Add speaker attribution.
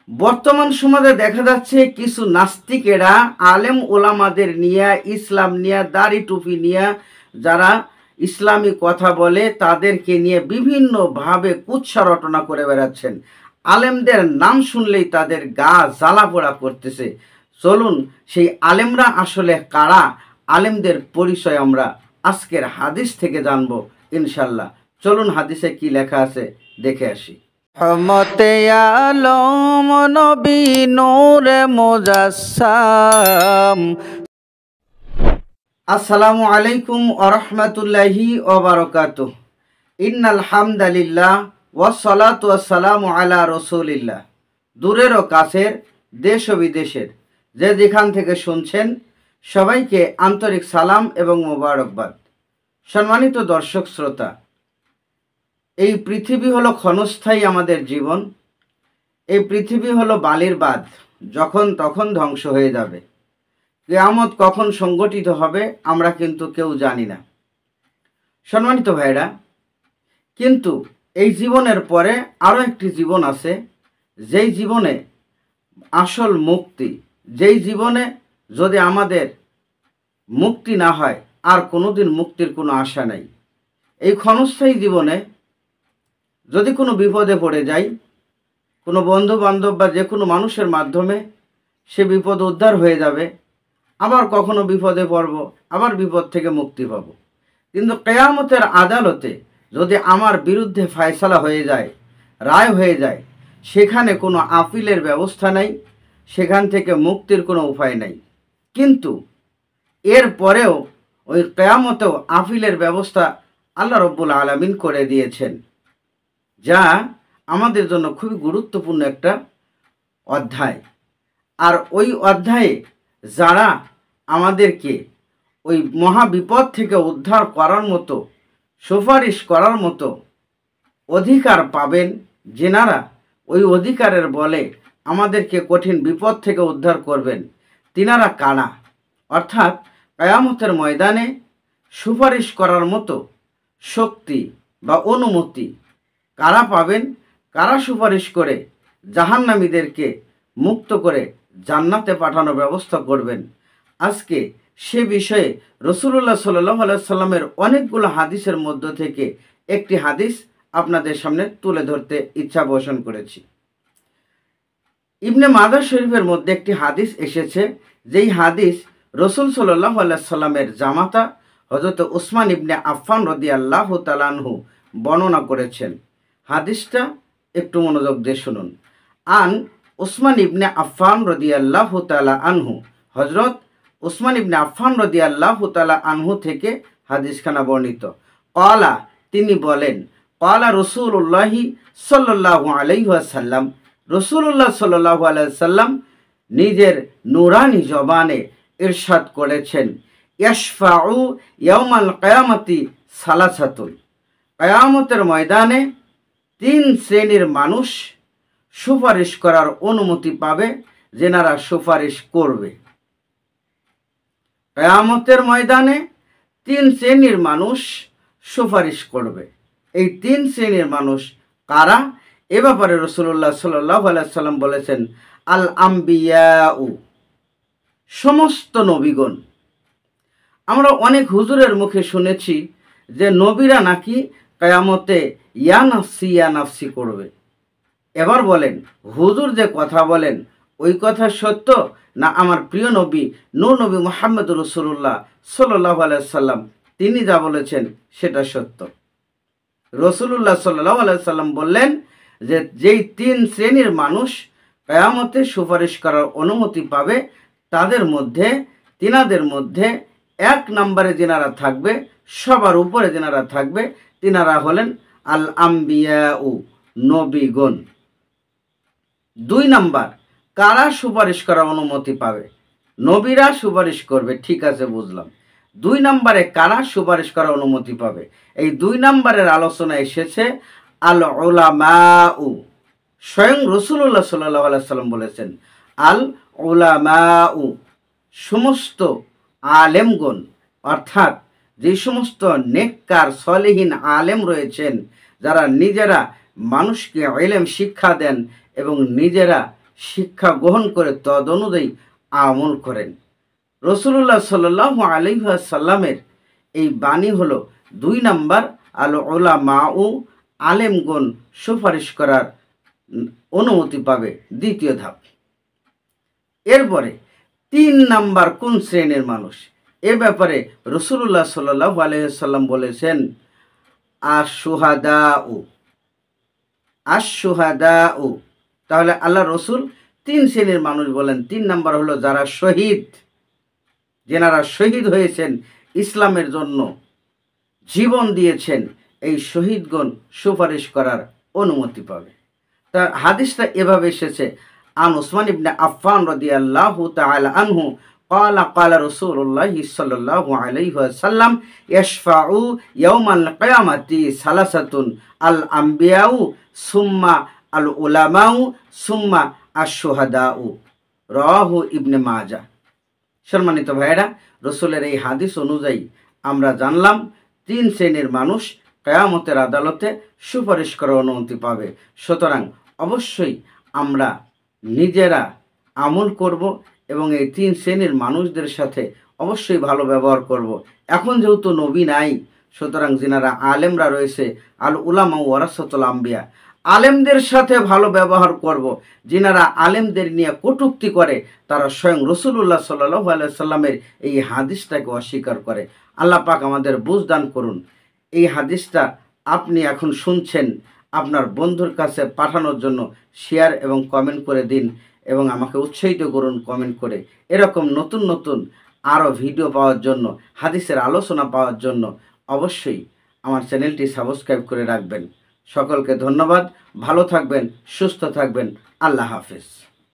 Speaker 1: বর্তমান সমাজে দেখা যাচ্ছে কিছু নাস্তিকেরা আলেম ওলামাদের নিয়ে, ইসলাম নিয়ে, দাড়ি টুপি নিয়ে যারা ইসলামী কথা বলে তাদেরকে নিয়ে বিভিন্নভাবে কুৎসা রটনা করে বেড়াচ্ছেন। আলেমদের নাম শুনলেই তাদের গা জ্বালা পোড়া করতেছে। চলুন সেই আলেমরা আসলে কারা, আলেমদের পরিচয় আমরা আজকের হাদিস থেকে জানব ইনশাল্লাহ। চলুন হাদিসে কি লেখা আছে দেখে আসি।
Speaker 2: রহমতে আলম নবী নূরে মুজাসসাম।
Speaker 1: আসসালামু আলাইকুম ওয়া রাহমাতুল্লাহি ওয়া বারাকাতুহু। ইন্নাল হামদালিল্লাহ ওয়াস সালাতু ওয়াস সালামু আলা রাসূলিল্লাহ। দূরের ও কাছের, দেশ ও বিদেশের যে যেখান থেকে শুনছেন সবাইকে আন্তরিক সালাম এবং মোবারকবাদ। সম্মানিত দর্শক শ্রোতা, এই পৃথিবী হলো ক্ষণস্থায়ী আমাদের জীবন। এই পৃথিবী হলো বালির বাঁধ, যখন তখন ধ্বংস হয়ে যাবে। কিয়ামত কখন সংগঠিত হবে আমরা কিন্তু কেউ জানি না। সম্মানিত ভাইরা, কিন্তু এই জীবনের পরে আরও একটি জীবন আছে, যেই জীবনে আসল মুক্তি, যেই জীবনে যদি আমাদের মুক্তি না হয় আর কোনোদিন মুক্তির কোনো আশা নাই। এই ক্ষণস্থায়ী জীবনে যদি কোনো বিপদে পড়ে যাই, কোনো বন্ধু বান্ধব বা যে কোনো মানুষের মাধ্যমে সে বিপদ উদ্ধার হয়ে যাবে, আবার কখনো বিপদে পড়ব, আবার বিপদ থেকে মুক্তি পাব। কিন্তু কিয়ামতের আদালতে যদি আমার বিরুদ্ধে ফয়সালা হয়ে যায়, রায় হয়ে যায়, সেখানে কোনো আপিলের ব্যবস্থা নাই, সেখান থেকে মুক্তির কোনো উপায় নাই। কিন্তু এর পরেও ওই কিয়ামতেও আপিলের ব্যবস্থা আল্লাহ রব্বুল আলামিন করে দিয়েছেন, যা আমাদের জন্য খুবই গুরুত্বপূর্ণ একটা অধ্যায়। আর ওই অধ্যায়ে যারা আমাদেরকে ওই মহাবিপদ থেকে উদ্ধার করার মতো, সুপারিশ করার মতো অধিকার পাবেন, যেনারা ওই অধিকারের বলে আমাদেরকে কঠিন বিপদ থেকে উদ্ধার করবেন, তিনারা কারা? অর্থাৎ কিয়ামতের ময়দানে সুপারিশ করার মতো শক্তি বা অনুমতি কারা পাবেন, কারা সুপারিশ করে জাহান্নামীদেরকে মুক্ত করে জান্নাতে পাঠানোর ব্যবস্থা করবেন। আজকে সে বিষয়ে রাসূলুল্লাহ সাল্লাল্লাহু আলাইহি সাল্লামের অনেকগুলো হাদিসের মধ্য থেকে একটি হাদিস আপনাদের সামনে তুলে ধরতে ইচ্ছা পোষণ করেছি। ইবনে মাজাহ শরীফের মধ্যে একটি হাদিস এসেছে, যেই হাদিস রাসূল সাল্লাল্লাহু আলাইহি সাল্লামের জামাতা হযরত উসমান ইবনে আফফান রাদিয়াল্লাহু তাআলা আনহু বর্ণনা করেছেন। হাদিসটা একটু মনোযোগ দিয়ে শুনুন। আন উসমান ইবনে আফফান রাদিয়াল্লাহু তাআলা আনহু, হযরত উসমান ইবনে আফফান রাদিয়াল্লাহু তাআলা আনহু থেকে হাদিসখানা বর্ণিত। ক্বালা, তিনি বলেন, ক্বালা রাসূলুল্লাহি সাল্লাল্লাহু আলাইহি ওয়াসাল্লাম, রাসূলুল্লাহ সাল্লাল্লাহু আলাইহি ওয়াসাল্লাম নিজের নূরানি জবানে ইরশাদ করেছেন, ইয়াশফাউ ইয়াউমাল কিয়ামাতি সালাসাতুন, কিয়ামতের ময়দানে তিন শ্রেণীর মানুষ সুপারিশ করার অনুমতি পাবে, যেনারা সুপারিশ করবে। কিয়ামতের ময়দানে তিন শ্রেণীর মানুষ সুপারিশ করবে। এই তিন শ্রেণীর মানুষ কারা? এ ব্যাপারে রাসূলুল্লাহ সাল্লাল্লাহু আলাইহি সাল্লাম বলেছেন, আল আম্বিয়াউ, সমস্ত নবীগণ। আমরা অনেক হুজুরের মুখে শুনেছি যে নবীরা নাকি কিয়ামতে ইয়া নাফসি ইয়া নাফসি করবে। এবার বলেন, হুজুর যে কথা বলেন ওই কথা সত্য, না আমার প্রিয় নবী নূর নবী মুহাম্মদুর রাসূলুল্লাহ সাল্লাল্লাহু আলাইহি সাল্লাম তিনি যা বলেছেন সেটা সত্য? রাসূলুল্লাহ সাল্লাল্লাহু আলাইহি সাল্লাম বললেন যে যেই তিন শ্রেণীর মানুষ কিয়ামতে সুপারিশ করার অনুমতি পাবে, তাদের মধ্যে, তিনাদের মধ্যে এক নম্বরে যেনারা থাকবে, সবার উপরে যেনারা থাকবে, তিনারা হলেন আল আম্বিয়াউ, নবীগণ। দুই নাম্বার, কারা সুপারিশ করার অনুমতি পাবে? নবীরা সুপারিশ করবে, ঠিক আছে বুঝলাম। দুই নম্বরে কারা সুপারিশ করার অনুমতি পাবে? এই দুই নম্বরের আলোচনা এসেছে আল উলামাউ। স্বয়ং রাসূলুল্লাহ সাল্লাল্লাহু আলাইহি সাল্লাম বলেছেন, আল উলামাউ, সমস্ত আলেমগণ, অর্থাৎ যে সমস্ত নেককার সলিহিন আলেম রয়েছেন, যারা নিজেরা মানুষকে ইলম শিক্ষা দেন এবং নিজেরা শিক্ষা গ্রহণ করে তদ অনুযায়ী আমল করেন। রাসূলুল্লাহ সাল্লাল্লাহু আলাইহি ওয়াসাল্লামের এই বাণী হলো 2 নাম্বার, আল উলামা ও আলেমগণ সুপারিশ করার অনুমতি পাবে, দ্বিতীয় ধাপ। এরপরে 3 নাম্বার কোন শ্রেণীর মানুষ, এ ব্যাপারে রাসূলুল্লাহ সাল্লাল্লাহু আলাইহি ওয়াসাল্লাম বলেছেন, আশ-শুহাদাউ। তাহলে আল্লাহ রসুল 3 শ্রেণীর মানুষ বলেন। 3 নাম্বার হলো যারা শহীদ, যেনারা শহীদ হয়েছেন, ইসলামের জন্য জীবন দিয়েছেন, এই শহীদগণ সুপারিশ করার অনুমতি পাবে। তার হাদিসটা এভাবে এসেছে, আন উসমান ইবনে আফফান রাদিয়াল্লাহু তাআলা আনহু قال قال رسول الله صلى الله عليه وسلم يشفع يوم القيامة ثلاثة الأنبياء ثم العلماء ثم الشهداء রাওয়াহু ইবনে মাজাহ। সম্মানিত ভাইয়েরা, রসুলের এই হাদিস অনুযায়ী আমরা জানলাম 3 শ্রেণীর মানুষ কিয়ামতের আদালতে সুপারিশ করার অনুমতি পাবে। সুতরাং অবশ্যই আমরা নিজেরা আমল করব এবং এই 3 শ্রেণীর মানুষদের সাথে অবশ্যই ভালো ব্যবহার করব। এখন যেহেতু নবী নাই, সুতরাং যিনারা আলেমরা রয়েছে, আল উলামা ওয়ারাসাতুল আম্বিয়া, আলেমদের সাথে ভালো ব্যবহার করব। যিনারা আলেমদের নিয়ে কটূক্তি করে, তারা স্বয়ং রাসূলুল্লাহ সাল্লাল্লাহু আলাইহি ওয়াসাল্লামের এই হাদিসটাকে অস্বীকার করে। আল্লাহ পাক আমাদের বুঝ দান করুন। এই হাদিসটা আপনি এখন শুনছেন, আপনার বন্ধুর কাছে পাঠানোর জন্য শেয়ার এবং কমেন্ট করে দিন এবং আমাকে উৎসাহিত করুন কমেন্ট করে। এরকম নতুন নতুন আরও ভিডিও পাওয়ার জন্য, হাদিসের আলোচনা পাওয়ার জন্য অবশ্যই আমার চ্যানেলটি সাবস্ক্রাইব করে রাখবেন। সকলকে ধন্যবাদ। ভালো থাকবেন, সুস্থ থাকবেন। আল্লাহ হাফেজ।